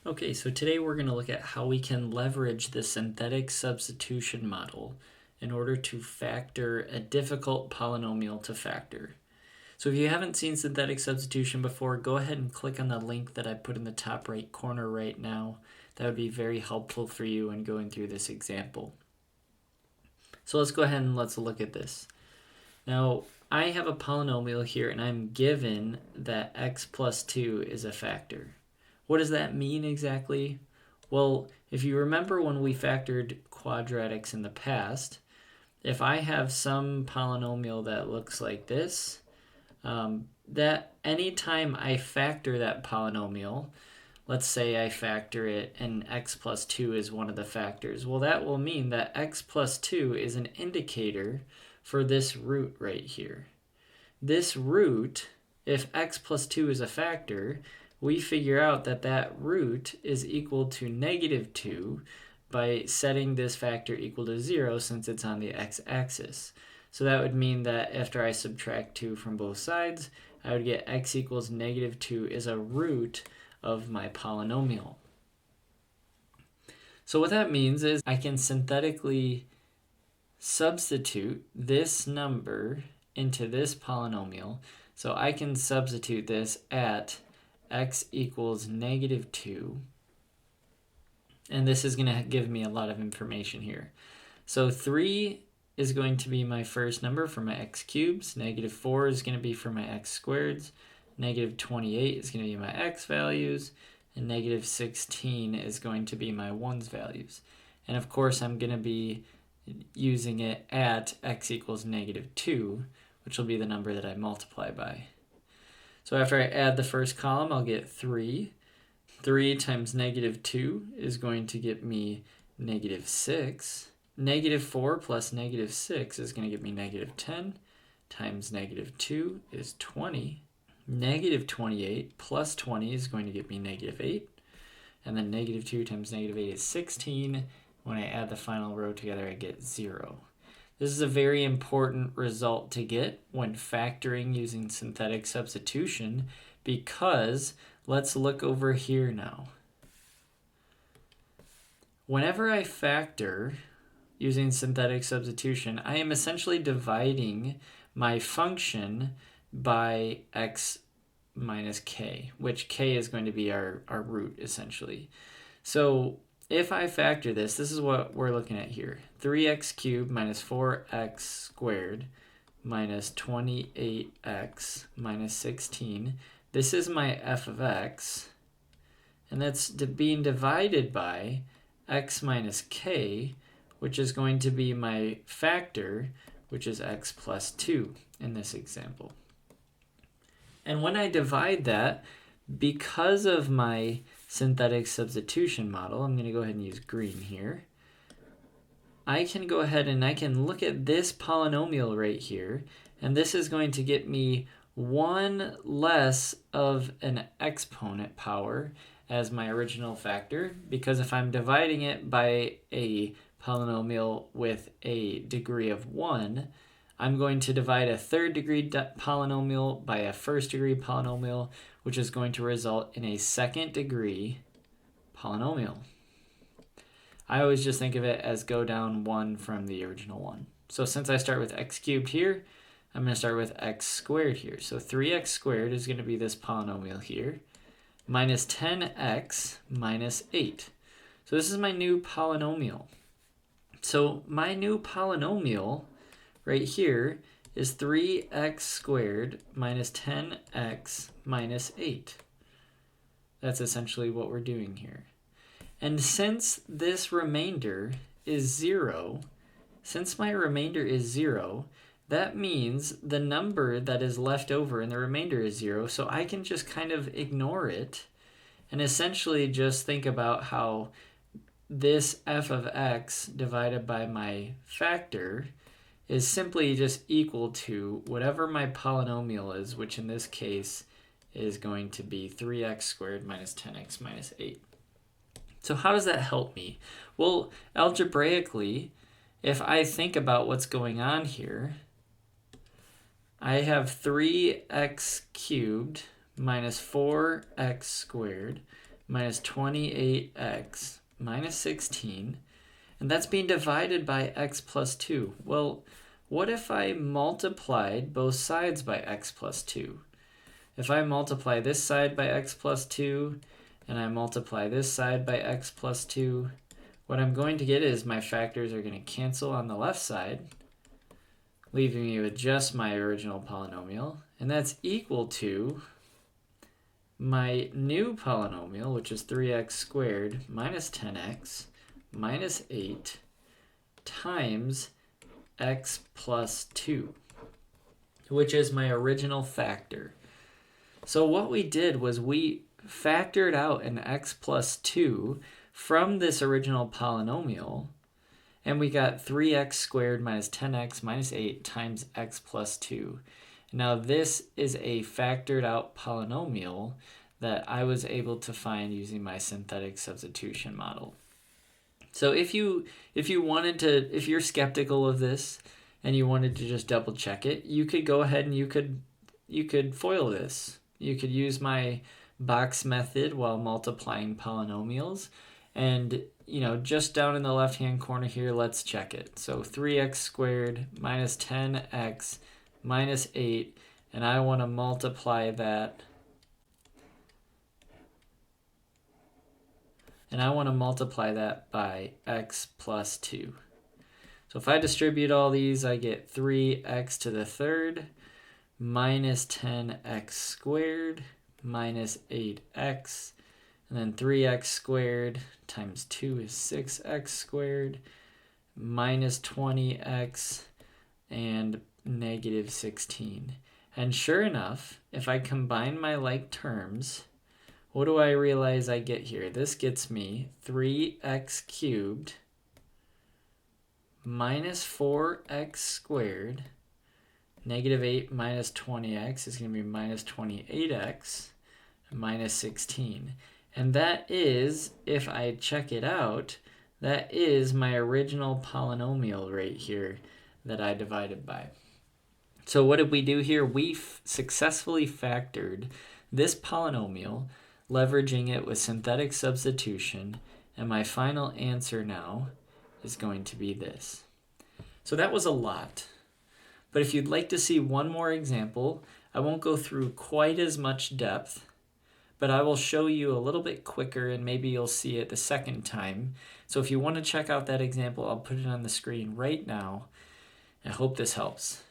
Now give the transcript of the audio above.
Okay, so today we're going to look at how we can leverage the synthetic substitution model in order to factor a difficult polynomial to factor. So if you haven't seen synthetic substitution before, go ahead and click on the link that I put in the top right corner right now. That would be very helpful for you in going through this example. So let's go ahead and let's look at this. Now, I have a polynomial here and I'm given that x plus 2 is a factor. What does that mean exactly? Well, if you remember when we factored quadratics in the past, if I have some polynomial that looks like this, that anytime I factor that polynomial, let's say I factor it and x plus 2 is one of the factors, well, that will mean that x plus 2 is an indicator for this root right here. This root, if x plus 2 is a factor, we figure out that that root is equal to negative 2 by setting this factor equal to 0 since it's on the x-axis. So that would mean that after I subtract 2 from both sides, I would get x equals negative 2 is a root of my polynomial. So what that means is I can synthetically substitute this number into this polynomial. So I can substitute this at x equals negative 2. And this is going to give me a lot of information here. So 3 is going to be my first number for my x cubes. Negative 4 is going to be for my x squareds. Negative 28 is going to be my x values. And negative 16 is going to be my 1's values. And of course, I'm going to be using it at x equals negative 2, which will be the number that I multiply by. So after I add the first column, I'll get 3. 3 times negative 2 is going to get me negative 6. Negative 4 plus negative 6 is going to give me negative 10 times negative 2 is 20. Negative 28 plus 20 is going to give me negative 8. And then negative 2 times negative 8 is 16. When I add the final row together, I get 0. This is a very important result to get when factoring using synthetic substitution because let's look over here now. Whenever I factor using synthetic substitution, I am essentially dividing my function by x minus k, which k is going to be our root essentially. So if I factor this is what we're looking at here. 3x cubed minus 4x squared minus 28x minus 16. This is my f of x, and that's being divided by x minus k, which is going to be my factor, which is x plus 2 in this example. And when I divide that, because of my synthetic substitution model, I'm going to go ahead and use green here. I can go ahead and I can look at this polynomial right here, and this is going to get me 1 less of an exponent power as my original factor, because if I'm dividing it by a polynomial with a degree of 1, I'm going to divide a third degree polynomial by a first degree polynomial, which is going to result in a second degree polynomial. I always just think of it as go down 1 from the original 1. So since I start with x cubed here, I'm going to start with x squared here. So 3x squared is going to be this polynomial here, minus 10x minus 8. So this is my new polynomial. So my new polynomial right here is 3x squared minus 10x minus 8. That's essentially what we're doing here. And since this remainder is 0, since my remainder is 0, that means the number that is left over in the remainder is 0, so I can just kind of ignore it and essentially just think about how this f of x divided by my factor is simply just equal to whatever my polynomial is, which in this case is going to be 3x squared minus 10x minus 8. So how does that help me? Well, algebraically, if I think about what's going on here, I have 3x cubed minus 4x squared minus 28x minus 16, and that's being divided by x plus 2. Well, what if I multiplied both sides by x plus 2? If I multiply this side by x plus 2, and I multiply this side by x plus 2, what I'm going to get is my factors are going to cancel on the left side, leaving me with just my original polynomial, and that's equal to my new polynomial, which is 3x squared minus 10x minus 8 times x plus 2, which is my original factor. So what we did was we factored out an x plus 2 from this original polynomial, and we got 3x squared minus 10x minus 8 times x plus 2. Now this is a factored out polynomial that I was able to find using my synthetic substitution model. So if you're skeptical of this and you wanted to just double check it, you could go ahead and you could FOIL this. You could use my box method while multiplying polynomials, and just down in the left hand corner here, let's check it. So 3x squared minus 10x minus 8, and I want to multiply that. And I want to multiply that by x plus 2. So if I distribute all these, I get 3x to the third minus 10x squared minus 8x, and then 3x squared times 2 is 6x squared minus 20x and negative 16. And sure enough, if I combine my like terms, what do I realize I get here? This gets me 3x cubed minus 4x squared. Negative 8 minus 20x is going to be minus 28x minus 16. And that is, if I check it out, that is my original polynomial right here that I divided by. So what did we do here? We successfully factored this polynomial, leveraging it with synthetic substitution, and my final answer now is going to be this. So that was a lot. But if you'd like to see one more example, I won't go through quite as much depth, but I will show you a little bit quicker, and maybe you'll see it the second time. So if you want to check out that example, I'll put it on the screen right now. I hope this helps.